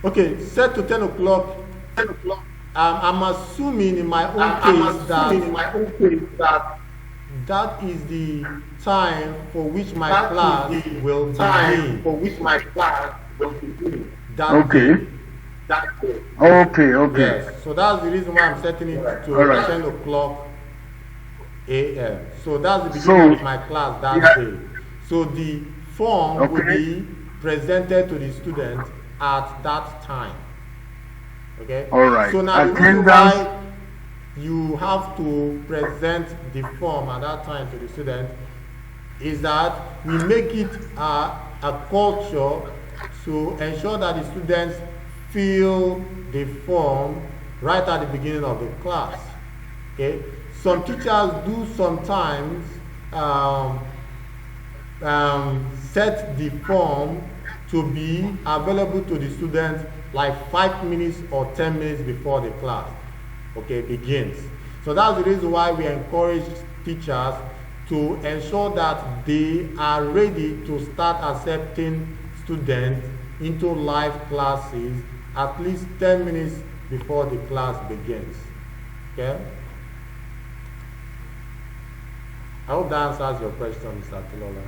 Okay, set to 10 o'clock. 10 o'clock. I'm assuming in my own I'm case assuming in my own case that that is the time for which my that class is the will time begin. for which my class will begin. That Okay. day. That's it. Okay, okay. Yes, so that's the reason why I'm setting it to All right. 10 o'clock a.m. So that's the beginning of my class that day. So the form will be presented to the student at that time. Okay? All right. So now the reason Attendance. why you have to present the form at that time to the student is that we make it a culture to ensure that the students fill the form right at the beginning of the class. Okay? Some teachers do sometimes set the form to be available to the students like 5 minutes or 10 minutes before the class, okay, begins. So that's the reason why we encourage teachers to ensure that they are ready to start accepting students into live classes at least 10 minutes before the class begins. Okay? I hope that answers your question, Mr. Tilola.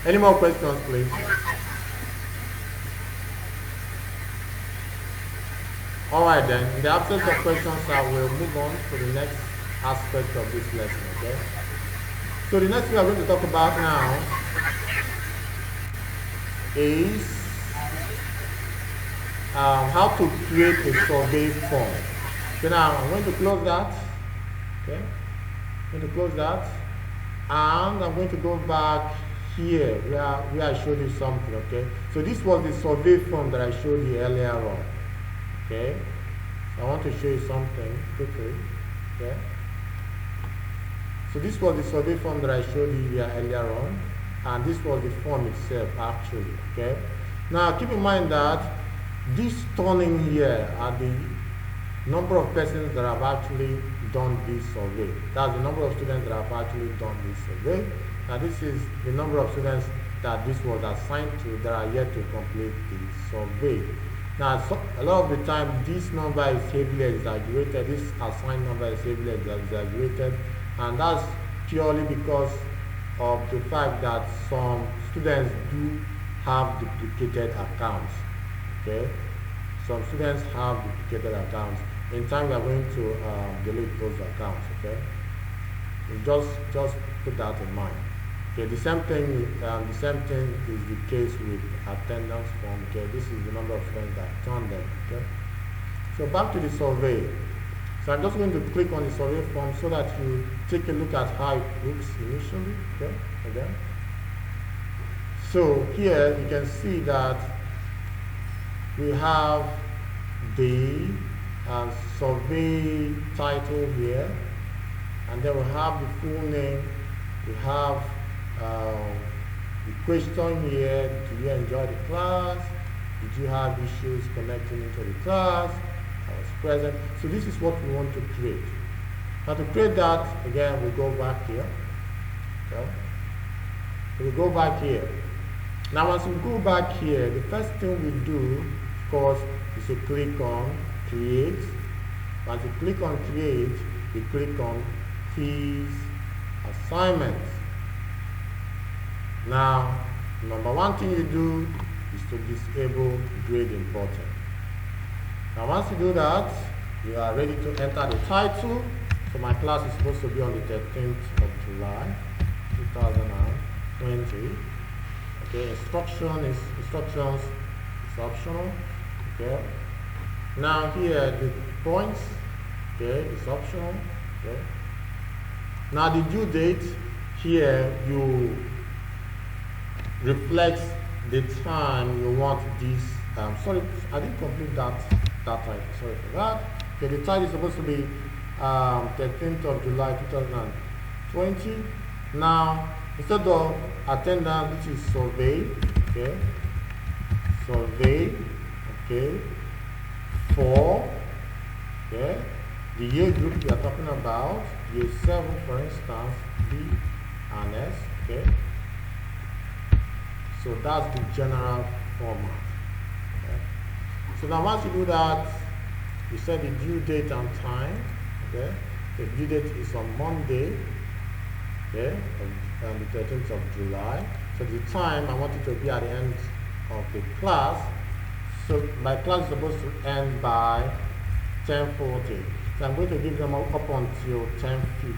Any more questions, please? Alright then, in the absence of questions, I will move on to the next aspect of this lesson, okay? So the next thing we are going to talk about now is how to create a survey form. So now I'm going to close that, okay? I'm going to close that, and I'm going to go back here where I showed you something, okay? So this was the survey form that I showed you earlier on. Okay, so I want to show you something quickly. Okay, so this was the survey form that I showed you here earlier on, and this was the form itself actually. Okay, now keep in mind that this turning here are the number of persons that have actually done this survey. That's the number of students that have actually done this survey. Now this is the number of students that this was assigned to that are yet to complete the survey. Now, so a lot of the time, this number is heavily exaggerated. This assigned number is heavily exaggerated, and that's purely because of the fact that some students do have duplicated accounts. Okay, some students have duplicated accounts. In time, we are going to delete those accounts. Okay, just put that in mind. Okay, the same thing is the case with attendance form. Okay, this is the number of students that turned them. Okay, so back to the survey. So I'm just going to click on the survey form so that you take a look at how it looks initially. Okay, again. So here you can see that we have the survey title here, and then we have the full name. We have the question here: do you enjoy the class? Did you have issues connecting into the class? I was present. So this is what we want to create. Now to create that, again, we go back here. Okay? We go back here. Now once we go back here, the first thing we do, of course, is to click on Create. Once you click on Create, you click on Quiz Assignments. Now, number one thing you do is to disable Grade Important. Now, once you do that, you are ready to enter the title. So my class is supposed to be on the 13th of July, 2020. Okay, instructions is optional. Okay. Now here the points, okay, is optional. Okay. Now the due date here you reflects the time you want this. Sorry, I didn't complete that time. Sorry for that. Okay, the time is supposed to be 13th of July 2020. Now instead of attendance, this is survey. Okay, survey. Okay, for okay the year group we are talking about, year 7 for instance, B and S. Okay. So that's the general format. So now once you do that, you set the due date and time. Okay, the due date is on Monday. Okay, on the 13th of July. So the time I want it to be at the end of the class. So my class is supposed to end by 10:40. So I'm going to give them up until 10:50.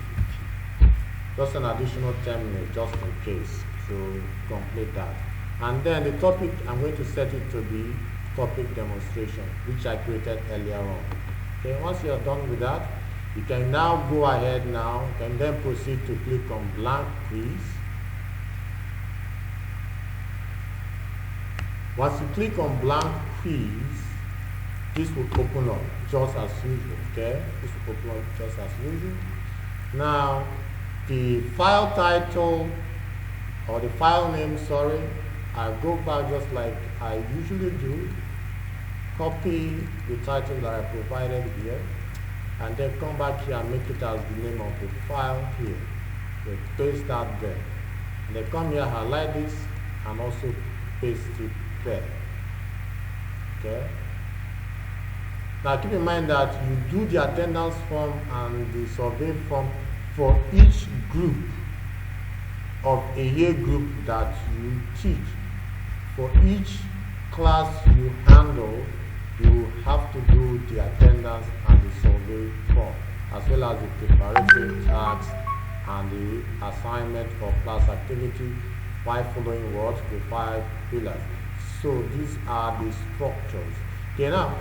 Just an additional 10 minutes, just in case, to complete that. And then the topic, I'm going to set it to be topic demonstration, which I created earlier on. Okay, once you are done with that, you can now go ahead now, you can then proceed to click on blank quiz. Once you click on blank quiz, this will open up just as usual, okay? This will open up just as usual. Now, the file title, or the file name, sorry, I go back just like I usually do, copy the title that I provided here, and then come back here and make it as the name of the file here. So paste that there. And then come here, highlight this, and also paste it there. Okay? Now keep in mind that you do the attendance form and the survey form for each group of a year group that you teach. For each class you handle, you have to do the attendance and the survey form, as well as the preparatory tasks and the assignment for class activity while following what? The 5 pillars. So these are the structures. Okay, now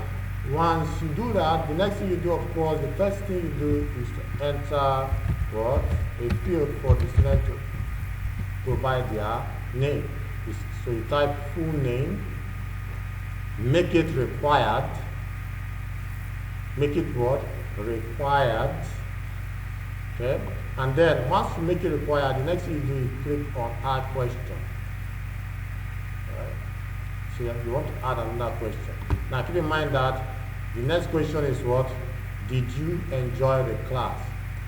once you do that, the next thing you do, of course, the first thing you do is to enter what? A field for the student to provide their name. So you type full name, make it required, make it what? Required. Okay, and then once you make it required, the next thing you do is click on add question. Alright. So you want to add another question. Now keep in mind that the next question is what? Did you enjoy the class?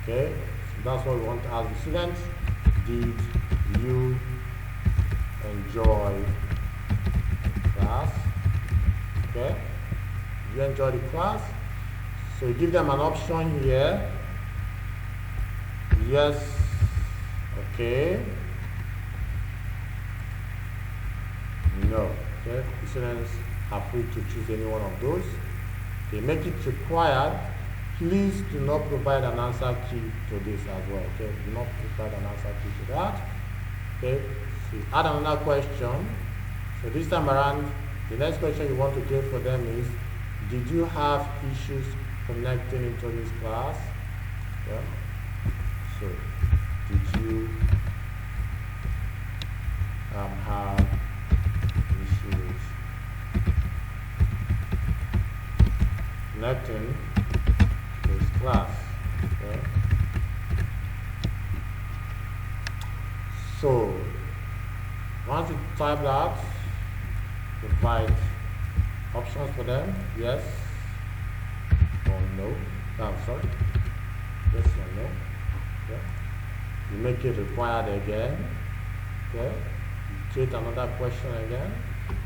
Okay, so that's what we want to ask the students. Did you enjoy class? Okay, did you enjoy the class? So you give them an option here. Yes. Okay. No. Okay. The students are free to choose any one of those. They make it required. Please do not provide an answer key to this as well. Okay. Do not provide an answer key to that. Okay. So add another question. So this time around, the next question you want to give for them is, did you have issues connecting into this class? Yeah. So, did you have issues connecting to this class? Okay. So, once you type that, provide options for them, yes or no. I'm sorry, yes or no. Okay. You make it required again. Okay. You create another question again.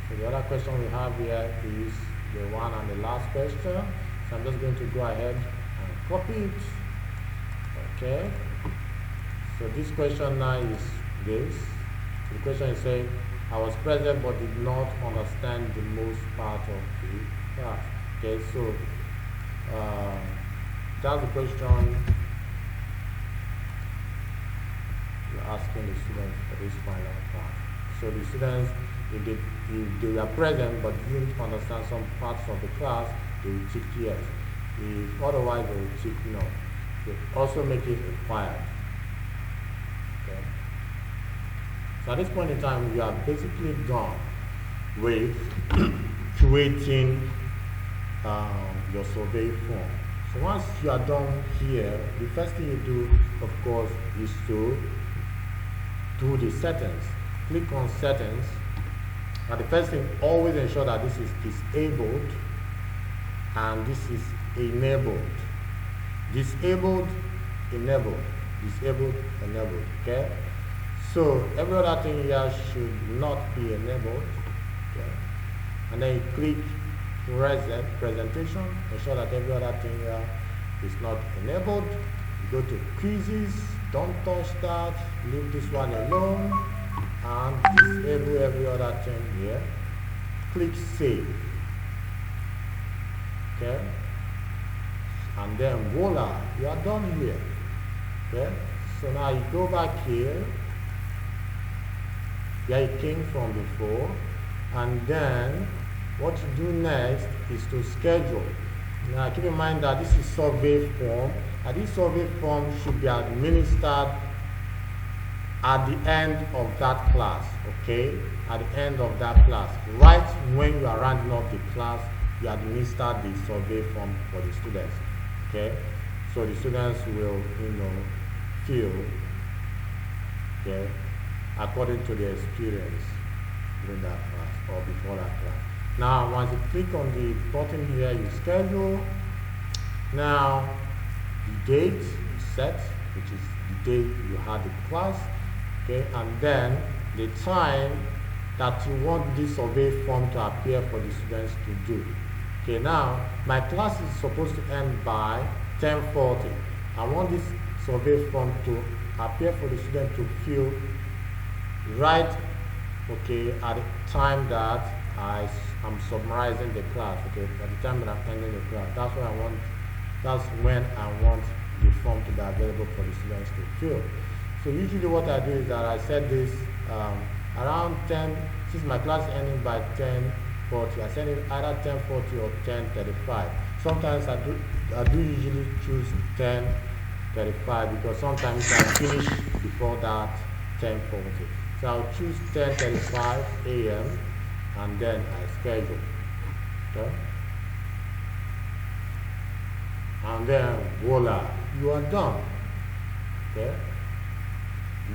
So the other question we have here is the one and the last question. So I'm just going to go ahead and copy it. Okay. So this question now is this. The question is saying, I was present but did not understand the most part of the class. Okay, so that's the question you're asking the students for this final part. So the students, if they are present but didn't understand some parts of the class, they will tick yes. If otherwise, they will tick no. They also make it required. Okay. So at this point in time, we are basically done with creating your survey form. So once you are done here, the first thing you do, of course, is to do the settings. Click on settings. And the first thing, always ensure that this is disabled and this is enabled. Disabled, enabled. Disabled, enabled. Okay? So every other thing here should not be enabled. Okay? And then you click presentation. Ensure that every other thing here is not enabled. You go to quizzes, don't touch that, leave this one alone, and disable every other thing here. Click save. Okay, and then voila, you are done here. Okay, so now you go back here where you came from before, and then what you do next is to schedule. Now keep in mind that this is survey form, and this survey form should be administered at the end of that class. Okay, at the end of that class, right when you are rounding up the class, you administer the survey form for the students. Okay, so the students will, feel, okay, according to their experience during that class or before that class. Now, once you click on the button here, you schedule. Now, the date is set, which is the day you had the class, okay, and then the time that you want this survey form to appear for the students to do. Okay, now my class is supposed to end by 10:40. I want this survey form to appear for the student to fill right, okay, at the time that I'm summarizing the class. Okay, at the time that I'm ending the class. That's what I want. That's when I want the form to be available for the students to fill. So usually what I do is that I set this around 10. Since my class is ending by 10:40, I set it either 10:40 or 10:35. Sometimes I do usually choose 10:35 because sometimes I finish before that 10:40. So I'll choose 10:35 a.m. and then I schedule. Okay? And then voila, you are done. Okay?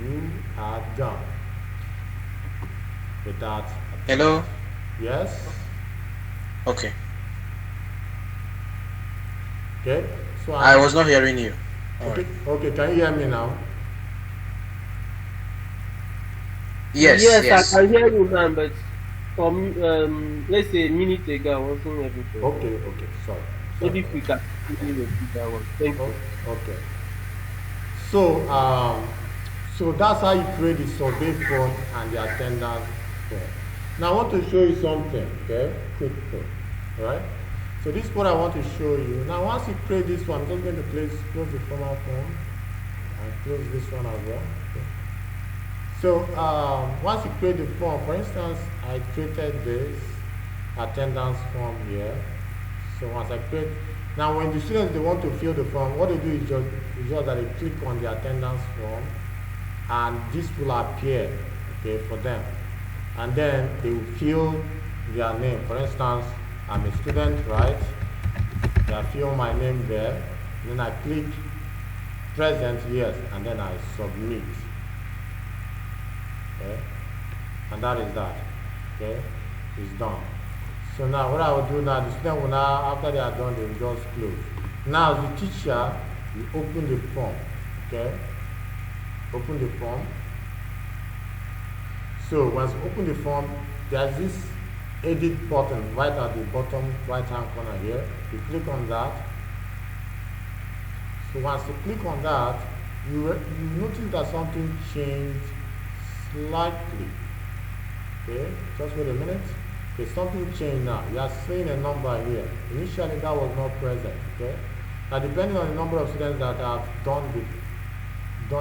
You are done with that. Hello? Yes? Okay. Okay, so I was not hearing you. Okay, okay, can you hear me now? Yes, Yes, I can hear you now, but from let's say a minute ago, I wasn't able to. Okay, sorry. Maybe if we can quickly repeat that one. Thank you. Okay. So, so that's how you create the survey form and the attendance form. Now I want to show you something, okay? Quick. Alright? So this is what I want to show you. Now once you create this one, I'm just going to close the formal form and close this one as well. Okay. So once you create the form, for instance, I created this attendance form here. So once I create, now when the students they want to fill the form, what they do is just that they click on the attendance form and this will appear, okay, for them. And then they will fill their name. For instance, I'm a student, right? I fill my name there. Then I click present, yes, and then I submit. Okay? And that is that. Okay? It's done. So now what I will do now, the student will now, after they are done, they will just close. Now the teacher will open the form. Okay? Open the form. So once you open the form, there's this edit button right at the bottom right hand corner here. You click on that. So once you click on that, you notice that something changed slightly. Okay, just wait a minute. Okay, something changed now. You are seeing a number here. Initially that was not present. Okay, now depending on the number of students that have done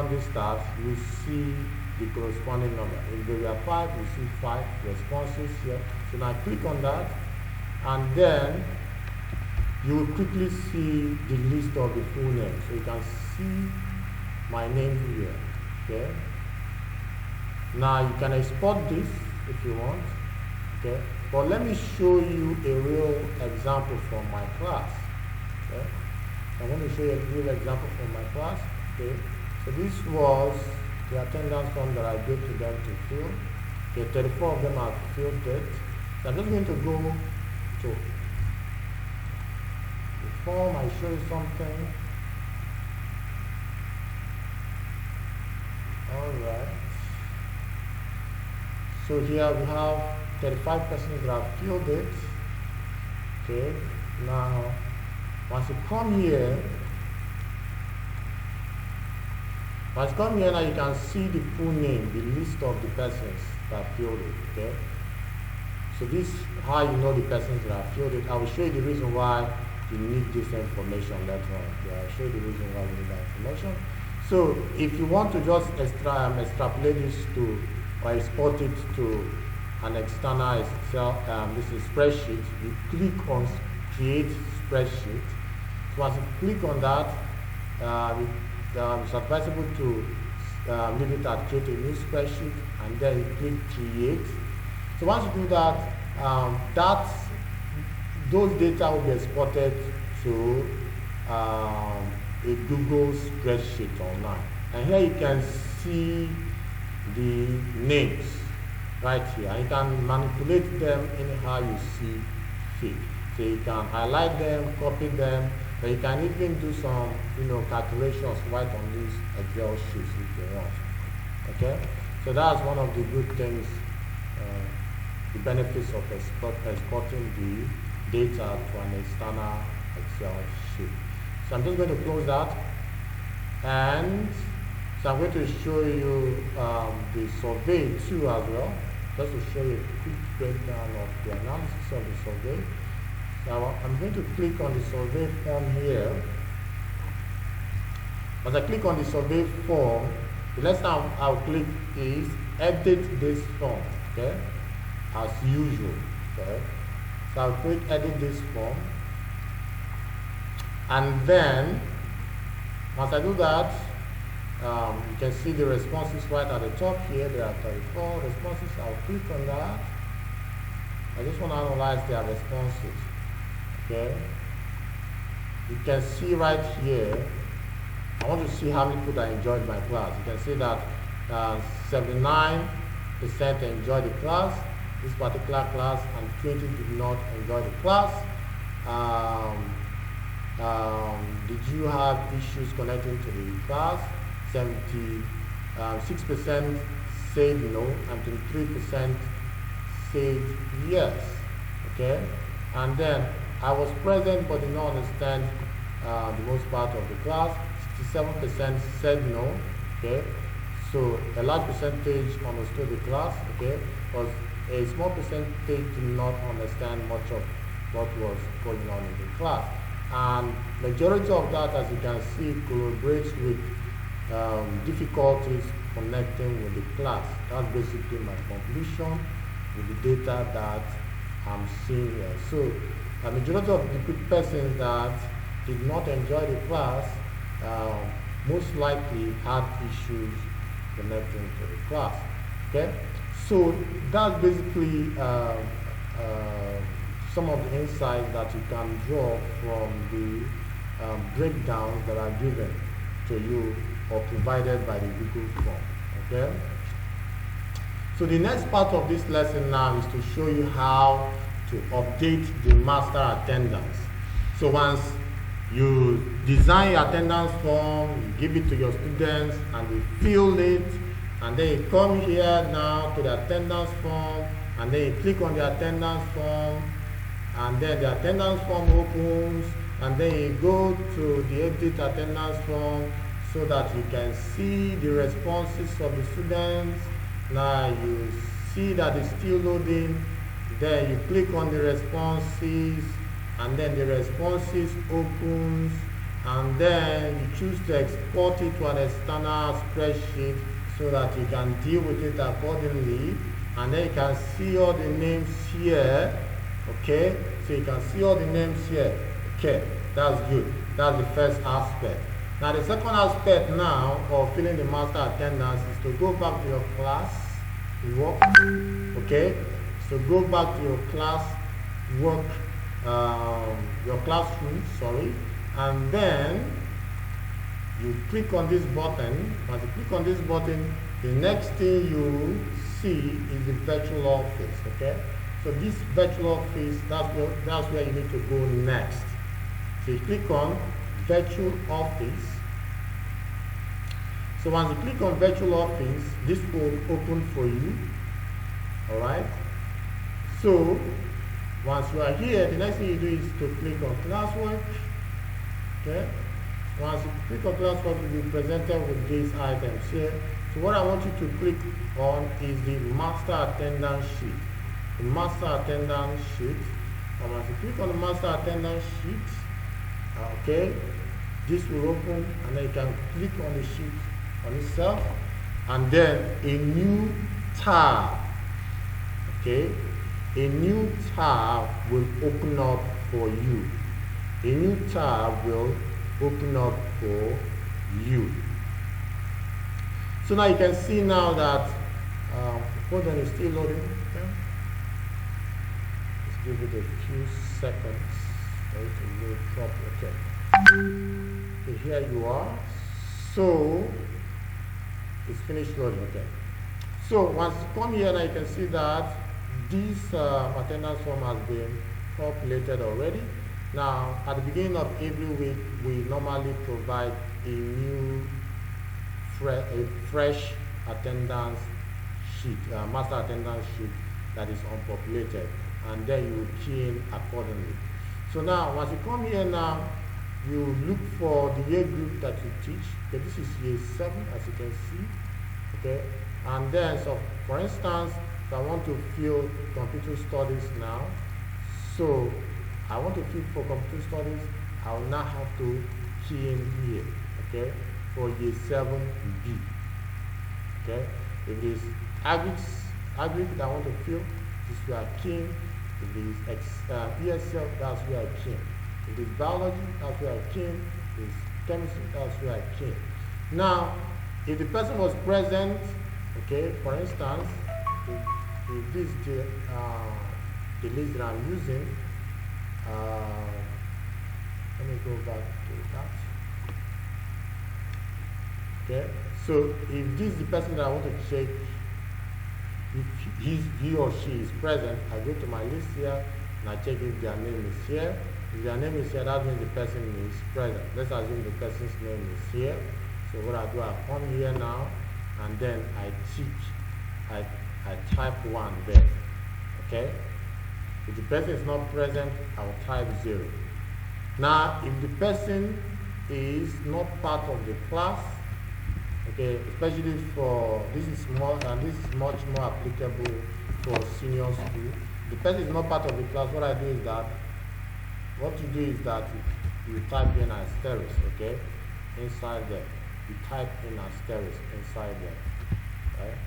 this task, you see the corresponding number. If there are 5, you see 5 responses here. So now click on that, and then you will quickly see the list of the full names. So you can see my name here. Okay. Now you can export this if you want. Okay. But let me show you a real example from my class. Okay. I want to show you a real example from my class. Okay. So this was the attendance form that I gave to them to fill. Okay, 34 of them have filled it. So I'm just going to go to the form. I show you something. Alright. So here we have 35 persons that have filled it. Okay, now once you come here, now you can see the full name, the list of the persons that filled it. Okay, so this is how you know the persons that have filled it. I will show you the reason why you need this information later on. Okay, I'll show you the reason why you need that information. So if you want to just extrapolate this to or export it to an external Excel, this is spreadsheet, you click on create spreadsheet. So once you click on that, it's advisable to leave it at create a new spreadsheet, and then you click create. So once you do that, those data will be exported to a Google spreadsheet online. And here you can see the names right here. And you can manipulate them anyhow you see fit. So you can highlight them, copy them, but you can even do some calculations right on these Excel sheets if you want. Okay? So that's one of the good things, the benefits of exporting the data to an external Excel sheet. So I'm just going to close that, and so I'm going to show you the survey too as well, just to show you a quick breakdown of the analysis of the survey. So I'm going to click on the survey form here. As I click on the survey form, the next time I'll click is edit this form, okay, as usual. Okay, so I'll click edit this form, and then once I do that, you can see the responses right at the top here. There are 34 responses. I'll click on that. I just want to analyze their responses. Okay, you can see right here, I want to see how many people that enjoyed my class. You can see that 79% enjoyed the class, this particular class, and 20 did not enjoy the class. Did you have issues connecting to the class? 76% said no, and 23% said yes. Okay, and then I was present but did not understand the most part of the class. 67% said no. Okay, so a large percentage understood the class. Okay, but a small percentage did not understand much of what was going on in the class. And majority of that, as you can see, corroborates with difficulties connecting with the class. That's basically my conclusion with the data that I'm seeing here. So a majority of the persons that did not enjoy the class most likely had issues connecting to the class. Okay, so that's basically some of the insights that you can draw from the breakdowns that are given to you or provided by the Google form. Okay, so the next part of this lesson now is to show you how to update the master attendance. So once you design your attendance form, you give it to your students and they fill it, and then you come here now to the attendance form, and then you click on the attendance form, and then the attendance form opens, and then you go to the edit attendance form so that you can see the responses of the students. Now you see that it's still loading, then you click on the responses, and then the responses opens, and then you choose to export it to an external spreadsheet so that you can deal with it accordingly. And then you can see all the names here. Okay, so you can see all the names here. Okay, that's good. That's the first aspect. Now the second aspect now of filling the master attendance is to go back to your class work. Okay, so go back to your class work, your classroom, sorry, and then you click on this button. Once you click on this button, the next thing you see is the virtual office. Okay, so this virtual office, that's where you need to go next. So you click on virtual office. So once you click on virtual office, this will open for you. All right, so Once you are here, the next thing you do is to click on classwork. Okay. Once you click on classwork, you'll be presented with these items here. So what I want you to click on is the master attendance sheet. The master attendance sheet. And once you click on the master attendance sheet, okay, this will open, and then you can click on the sheet on itself, and then a new tab. Okay, a new tab will open up for you. A new tab will open up for you. So now you can see now that hold on, it's still loading. Okay. Let's give it a few seconds for it to load properly. Okay. So here you are. So it's finished loading. Okay. So once you come here now, you can see that this attendance form has been populated already. Now at the beginning of every week, we normally provide a new fresh attendance sheet, master attendance sheet that is unpopulated, and then you key in accordingly. So now once you come here now, you look for the year group that you teach. Okay, this is year 7, as you can see. Okay, and then so for instance, if I want to fill computer studies now, so I want to fill for computer studies, I will now have to key in here. Okay, for year 7B. Okay, if it is agric that I want to fill, this is where I key in. If it is ESL, that's where I key in. If it's biology, that's where I key in. If it's chemistry, that's where I key in. Now, if the person was present, okay, for instance, if this is the list that I'm using, let me go back to that. Okay, so if this is the person that I want to check, if he or she is present, I go to my list here and I check if their name is here. If their name is here, that means the person is present. Let's assume the person's name is here. So what I do, I come here now, and then I tick, I type 1 there. Okay. If the person is not present, I will type 0. Now, if the person is not part of the class, okay, especially for this is more, and this is much more applicable for senior school. The person is not part of the class. What I do is that, what you do is that you type in asterisk, okay, inside there. You type in asterisk inside there, right?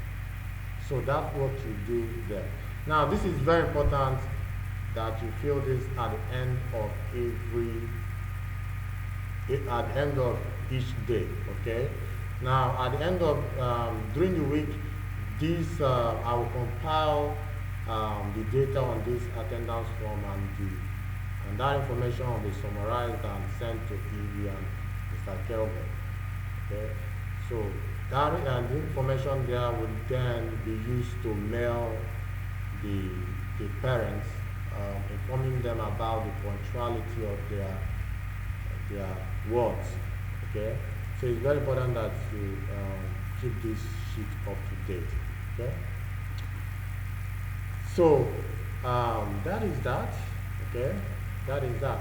So that's what you do there. Now, this is very important that you fill this at the end of at the end of each day, okay? Now, at the end of during the week, this I will compile the data on this attendance form, and that information will be summarized and sent to Evie and Mr. Kelvin. Okay, so that and the information there will then be used to mail the parents, informing them about the punctuality of their words. Okay, so it's very important that you keep this sheet up to date. Okay, so that is that. Okay, that is that.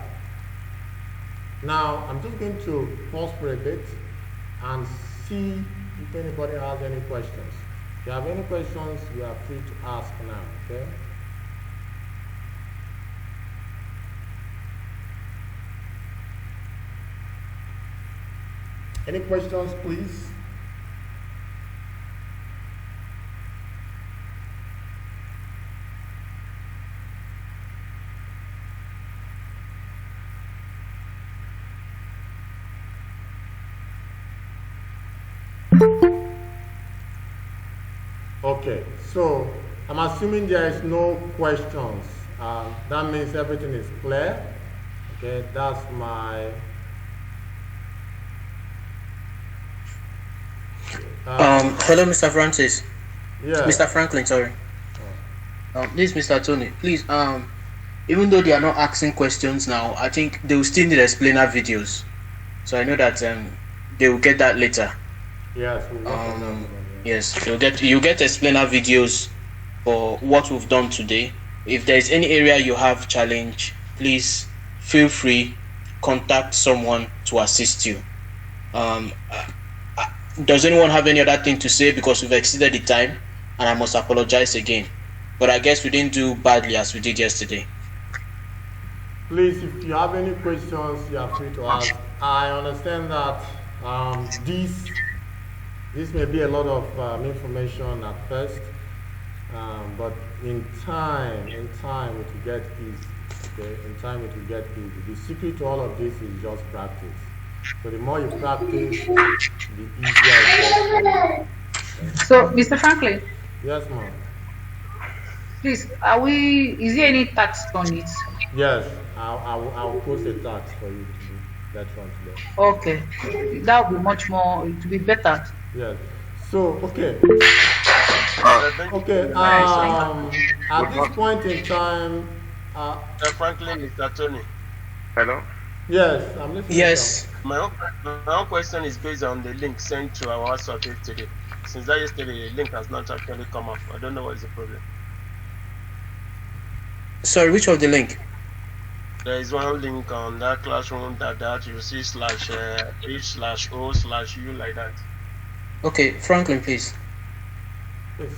Now I'm just going to pause for a bit and see if anybody has any questions. If you have any questions, you are free to ask now. Okay. Any questions, please? Okay, so I'm assuming there is no questions. That means everything is clear. Okay, that's my hello, Mr. Francis. yeah. Mr. Franklin, sorry. This is Mr. Tony. Please, even though they are not asking questions now, I think they will still need explainer videos. So I know that they will get that later. Yes, we'll work on that. Yes, you get explainer videos for what we've done today, If there is any area you have challenge, please feel free, contact someone to assist you. Does anyone have any other thing to say, because we've exceeded the time and I must apologize again, but I guess we didn't do badly as we did yesterday. Please, if you have any questions, you are free to ask. I understand that this may be a lot of information at first, but in time it will get easy. Okay, in time it will get easy. The secret to all of this is just practice. So the more you practice, the easier it gets. So, Mr. Franklin, Yes, ma'am. please, is there any tax on it? Yes, I'll post a tax for you to do that one today. Okay, that would be much more, it would be better. Yes. So, okay. Okay. Nice. At this point in time, Franklin, Mr. Tony. Hello? yes, I'm listening. Yes. My own question is based on the link sent to our WhatsApp yesterday. Since that yesterday, the link has not actually come up. I don't know what is the problem. Sorry, which of the link? There is one link on that classroom that you see /h/o/u like that. Okay, Franklin, please. Yes.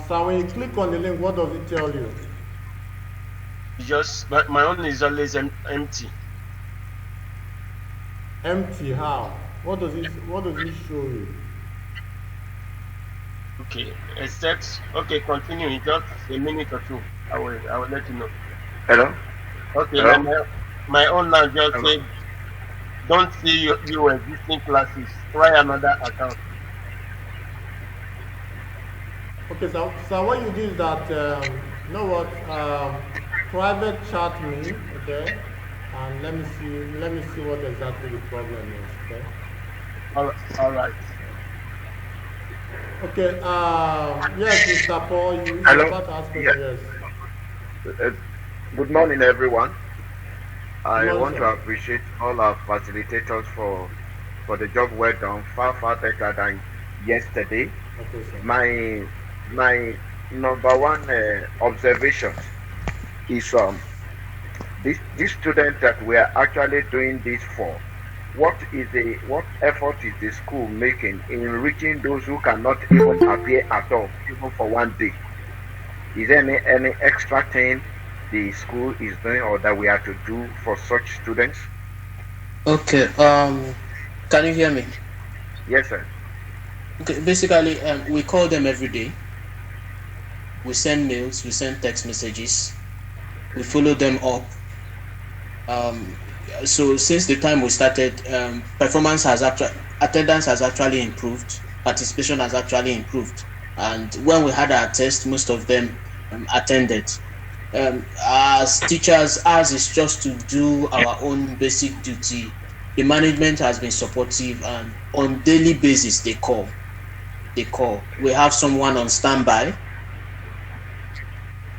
So when you click on the link, what does it tell you? But my own is always empty. Empty. How? What does it show you? Okay, except continue in just a minute or two. I will let you know. Hello? Okay, Hello? then my own now just Hello? say don't see your existing classes. Try another account. Okay. So what you do is that you know what? Private chat me. Okay. And let me see what exactly the problem is. Okay. All right. Okay. Yes, Mr. Paul, you Hello? about to ask me. Yes. Yes. Good morning, everyone. I Good morning, want to sir. appreciate all our facilitators for the job well done, far better than yesterday. Okay, sir. My number one observation is this student that we are actually doing this for. What effort is the school making in reaching those who cannot even appear at all, even for one day? Is there any extra thing the school is doing or that we have to do for such students? Okay. Can you hear me? Yes, sir. Okay. Basically, we call them every day. We send mails. We send text messages. We follow them up. So since the time we started, attendance has actually improved. Participation has actually improved. And when we had our test, most of them attended. As teachers, ours is just to do our own basic duty. The management has been supportive, and on daily basis they call. We have someone on standby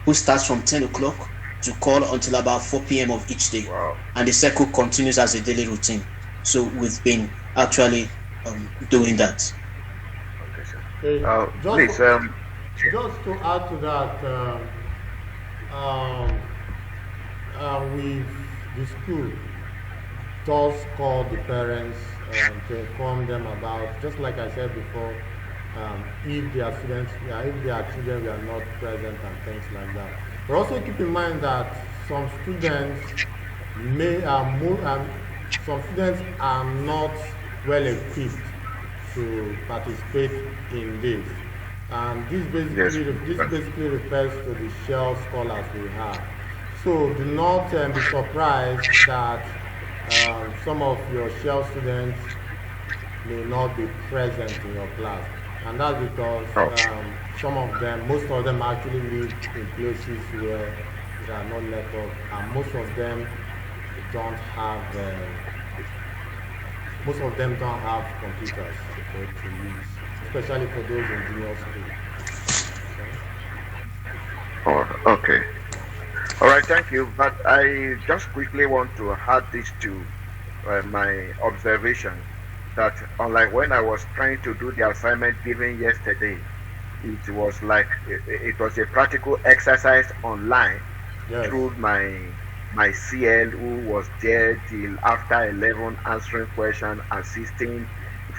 who starts from 10 o'clock to call until about 4 p.m. of each day. Wow. And the circle continues as a daily routine. So we've been actually doing that. Okay, sir. Okay. Please, Just to add to that, with the school does call the parents to inform them about, just like I said before, if their students, if their children were not present and things like that. But also keep in mind that some students some students are not well equipped to participate in this. And this basically refers to the shell scholars we have. So do not be surprised that some of your shell students may not be present in your class. And that's because most of them actually live in places where there are no network, and most of them don't have computers to use, especially for those in junior school. Oh, okay. All right, thank you. But I just quickly want to add this to my observation that unlike when I was trying to do the assignment given yesterday, it was like it was a practical exercise online Yes. through my CL, who was there till after 11 answering questions, assisting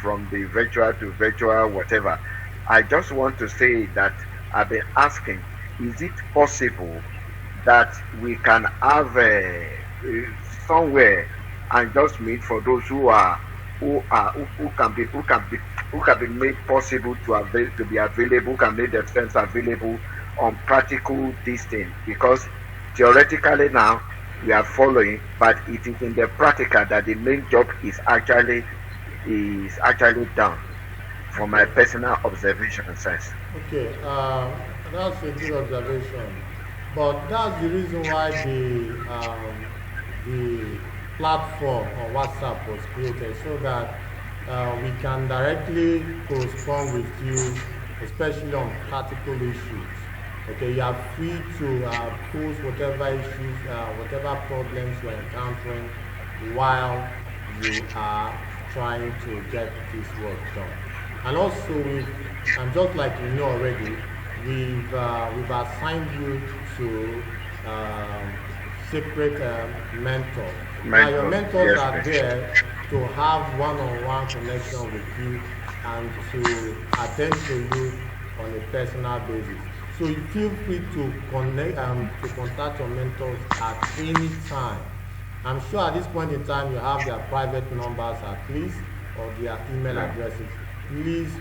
from the virtual to virtual, whatever. I just want to say that I've been asking, is it possible that we can have somewhere and just meet for those who can be made possible to be available, can make themselves available on practical this thing, because theoretically now we are following, but it is in the practical that the main job is actually done, from my personal observation and sense. Okay, that's a good observation. But that's the reason why the platform on WhatsApp was created, so that we can directly correspond with you, especially on practical issues. Okay, you are free to post whatever issues, whatever problems you're encountering while you are trying to get this work done. And also, and just like you know already, we've assigned you to separate mentors. Now your mentors Yes, are yes. there to have one-on-one connection with you and to attend to you on a personal basis. So you feel free to contact your mentors at any time. I'm sure at this point in time you have their private numbers at least, or their email addresses. Please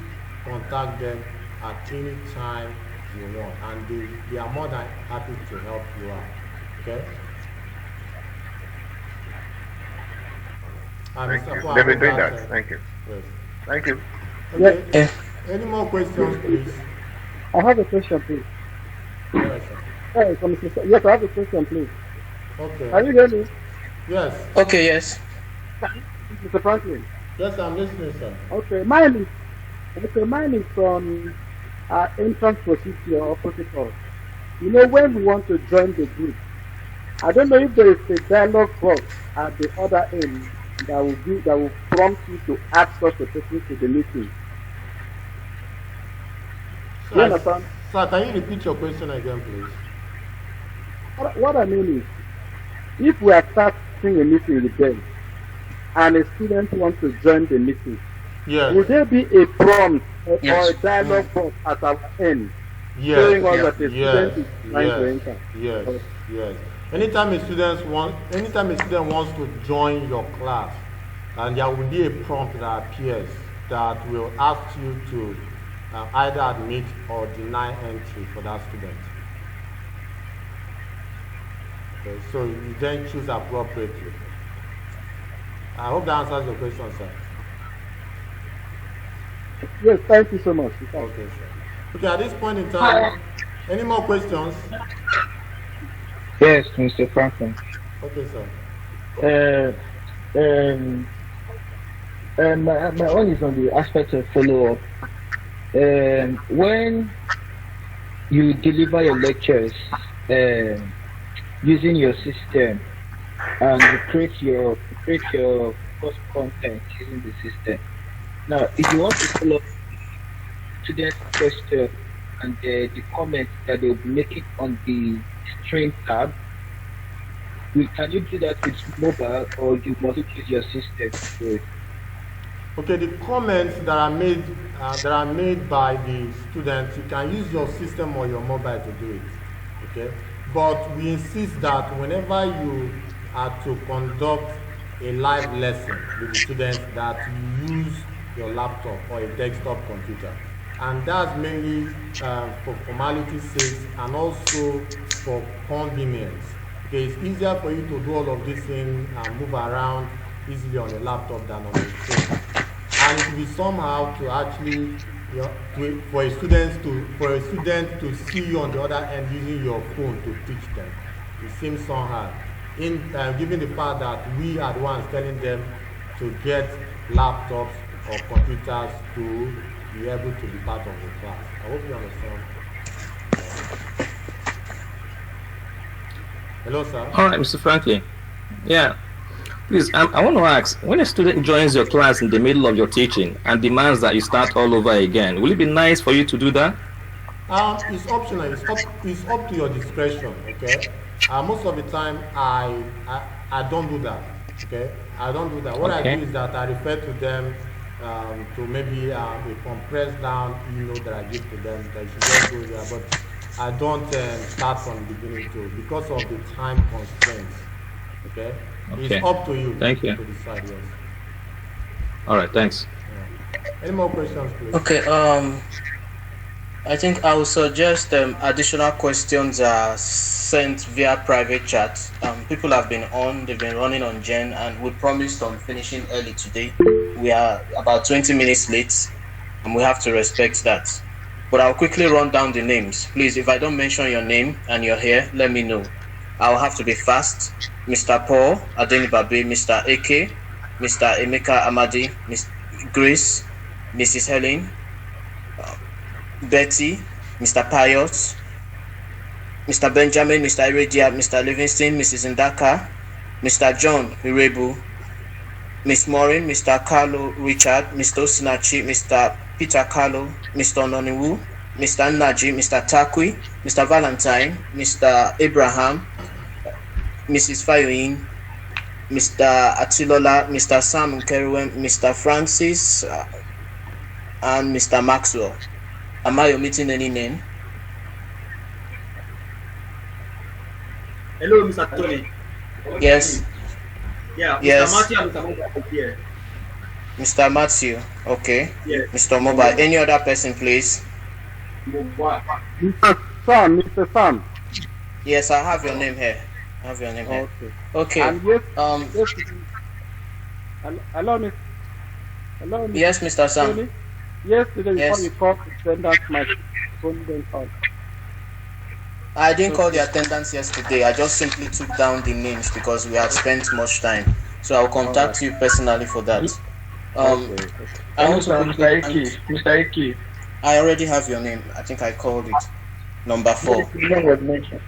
contact them at any time you want, and they are more than happy to help you out. Okay? Thank Mr. you. Paul, They've been doing that's, that. Thank you. yes. Thank you. Okay. Yeah. Any more questions, please? I have a question, please. Yes, sir. Hey, yes, I have a question, please. Okay. Can you hear me, Yes. Okay, yes. Mr. Franklin? Yes, I'm listening, sir. Okay, mine is on entrance procedure or protocol. You know, when we want to join the group, I don't know if there is a dialogue box at the other end that will prompt you to add such a person to the meeting. You Sir, understand? sir, can you repeat your question again, please? What I mean is, if we are starting a meeting with them and a student wants to join the meeting, Yes. would there be a prompt or Yes. a dialogue box at our end Yes. showing us Yeah. that the Yes. student is trying to Yes. enter? Yes. Yes. Anytime a student wants to join your class, and there will be a prompt that appears that will ask you to either admit or deny entry for that student. Okay, so you then choose appropriately. I hope that answers your question, sir. Yes, thank you so much. Okay, sir. Okay, at this point in time, any more questions? Yes, Mr. Franklin. Okay, sir. My own is on the aspect of follow-up. When you deliver your lectures using your system and you create your course content using the system. Now, if you want to follow up student question and the comments that they'll be making on the stream tab, can you do that with mobile, or you must use your system to do it? Okay, the comments that are made by the students, you can use your system or your mobile to do it. Okay, but we insist that whenever you are to conduct a live lesson with the students, that you use your laptop or a desktop computer, and that's mainly for formality's sake and also for convenience. Okay, it's easier for you to do all of these things and move around easily on a laptop than on a phone. And it will be somehow to actually, for a student to see you on the other end using your phone to teach them. It seems somehow, given the fact that we are the ones telling them to get laptops or computers to be able to be part of the class. I hope you understand. Hello, sir. All right, Mr. Franklin. Yeah. Please, I want to ask, when a student joins your class in the middle of your teaching and demands that you start all over again, will it be nice for you to do that? It's optional. It's up to your discretion. Okay. Most of the time, I don't do that. Okay. I don't do that. What I Okay. do is that I refer to them to maybe a compressed down email that I give to them. That should just go there. But I don't start from the beginning too because of the time constraints. Okay. Okay. It's up to you. Thank you. To decide. Yes. All right. Thanks. Any more questions, please? Okay. I think I will suggest additional questions are sent via private chat. People have been on, they've been running on Gen, and we promised on finishing early today. We are about 20 minutes late, and we have to respect that. But I'll quickly run down the names. Please, if I don't mention your name and you're here, let me know. I'll have to be fast. Mr. Paul Adenibabe, Mr. AK, Mr. Emeka Amadi, Miss Grace, Mrs. Helen, Betty, Mr. Pius, Mr. Benjamin, Mr. Iridia, Mr. Livingston, Mrs. Ndaka, Mr. John Mirebu, Miss Maureen, Mr. Carlo Richard, Mr. Osinachi, Mr. Peter Carlo, Mr. Noniwu, Mr. Naji, Mr. Takwi, Mr. Valentine, Mr. Abraham, Mrs. Fayoin, Mr. Atilola, Mr. Sam Nkeruwem, Mr. Francis, and Mr. Maxwell. Am I omitting any name? Hello, Mr. Tony. Yes. Yeah, Yes. Mr. Matthew and Mr. Mobile here. Mr. Matthew. Okay. Yes. Mr. Mobile. Any other person, please? Mr. Sam, Mr. Sam. Yes, I have your name here. I have your name here. Okay. Okay. And yes, Um. hello, Miss. Hello, Miss Yes, Mr. Sam. Tony. Yesterday, Yes. before you called the attendance, my phone went on. I didn't call the attendance yesterday. I just simply took down the names because we had spent much time. So I'll contact you personally for that. Okay. I want to Mr. quickly. Ike. Mr. Ike. I already have your name. I think I called it. Number 4. Your name was mentioned.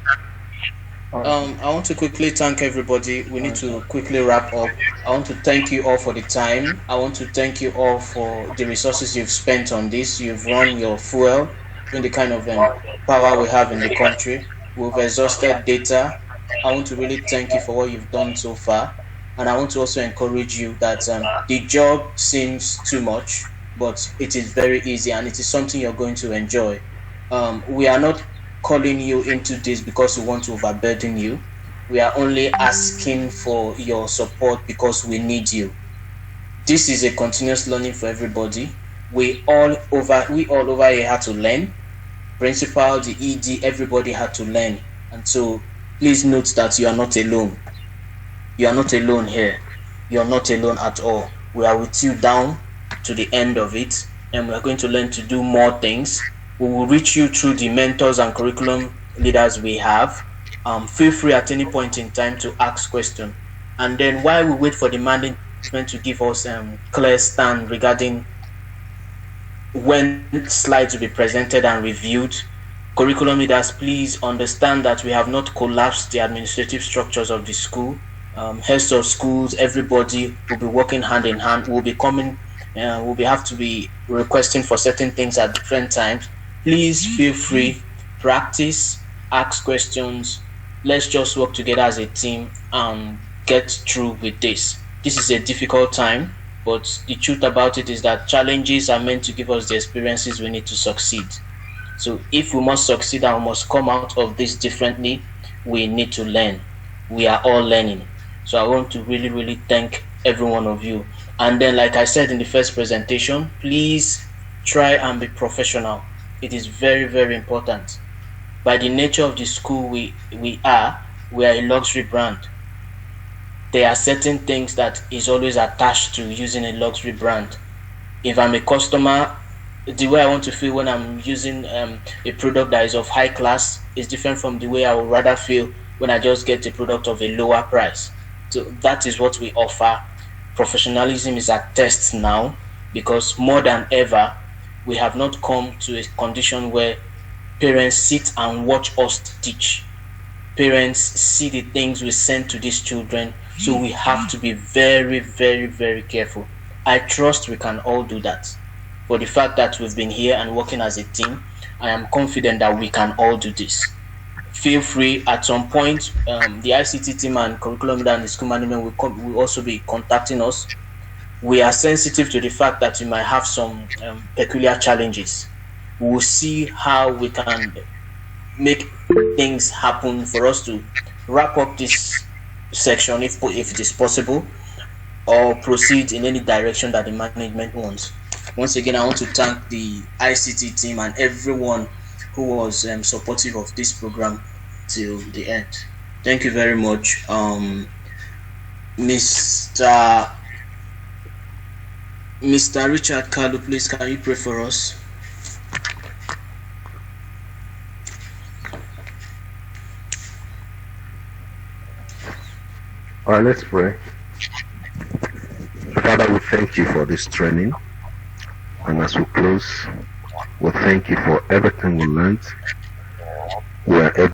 I want to quickly thank everybody. We need to quickly wrap up. I want to thank you all for the time. I want to thank you all for the resources you've spent on this. You've run your fuel in the kind of power we have in the country. We've exhausted data. I want to really thank you for what you've done so far. And I want to also encourage you that the job seems too much, but it is very easy and it is something you're going to enjoy. We are not calling you into this because we want to overburden you. We are only asking for your support because we need you. This is a continuous learning for everybody. We all over here had to learn. Principal, the ED, everybody had to learn. And so please note that you are not alone. You are not alone here. You are not alone at all. We are with you down to the end of it, and we are going to learn to do more things. We will reach you through the mentors and curriculum leaders we have. Feel free at any point in time to ask questions. And then while we wait for the management to give us clear stand regarding when slides will be presented and reviewed, curriculum leaders, please understand that we have not collapsed the administrative structures of the school. Heads of schools, everybody will be working hand in hand. We'll be coming, we'll have to be requesting for certain things at different times. Please feel free, practice, ask questions. Let's just work together as a team and get through with this. This is a difficult time, but the truth about it is that challenges are meant to give us the experiences we need to succeed. So if we must succeed and we must come out of this differently, we need to learn. We are all learning. So I want to really, really thank every one of you. And then, like I said in the first presentation, please try and be professional. It is very, very important. By the nature of the school we are a luxury brand. There are certain things that is always attached to using a luxury brand. If I'm a customer, the way I want to feel when I'm using a product that is of high class is different from the way I would rather feel when I just get a product of a lower price. So that is what we offer. Professionalism is at test now because more than ever, we have not come to a condition where parents sit and watch us teach. Parents see the things we send to these children, so we have to be very, very, very careful. I trust we can all do that. for the fact that we've been here and working as a team. I am confident that we can all do this. Feel free at some point. The ICT team and curriculum leader and the school management will also be contacting us. We are sensitive to the fact that you might have some peculiar challenges. We will see how we can make things happen for us to wrap up this section if it is possible, or proceed in any direction that the management wants. Once again, I want to thank the ICT team and everyone who was supportive of this program till the end. Thank you very much. Mr. Richard Kalu, please, can you pray for us? All right, let's pray. Father, we thank you for this training. And as we close, we thank you for everything we learned. We are able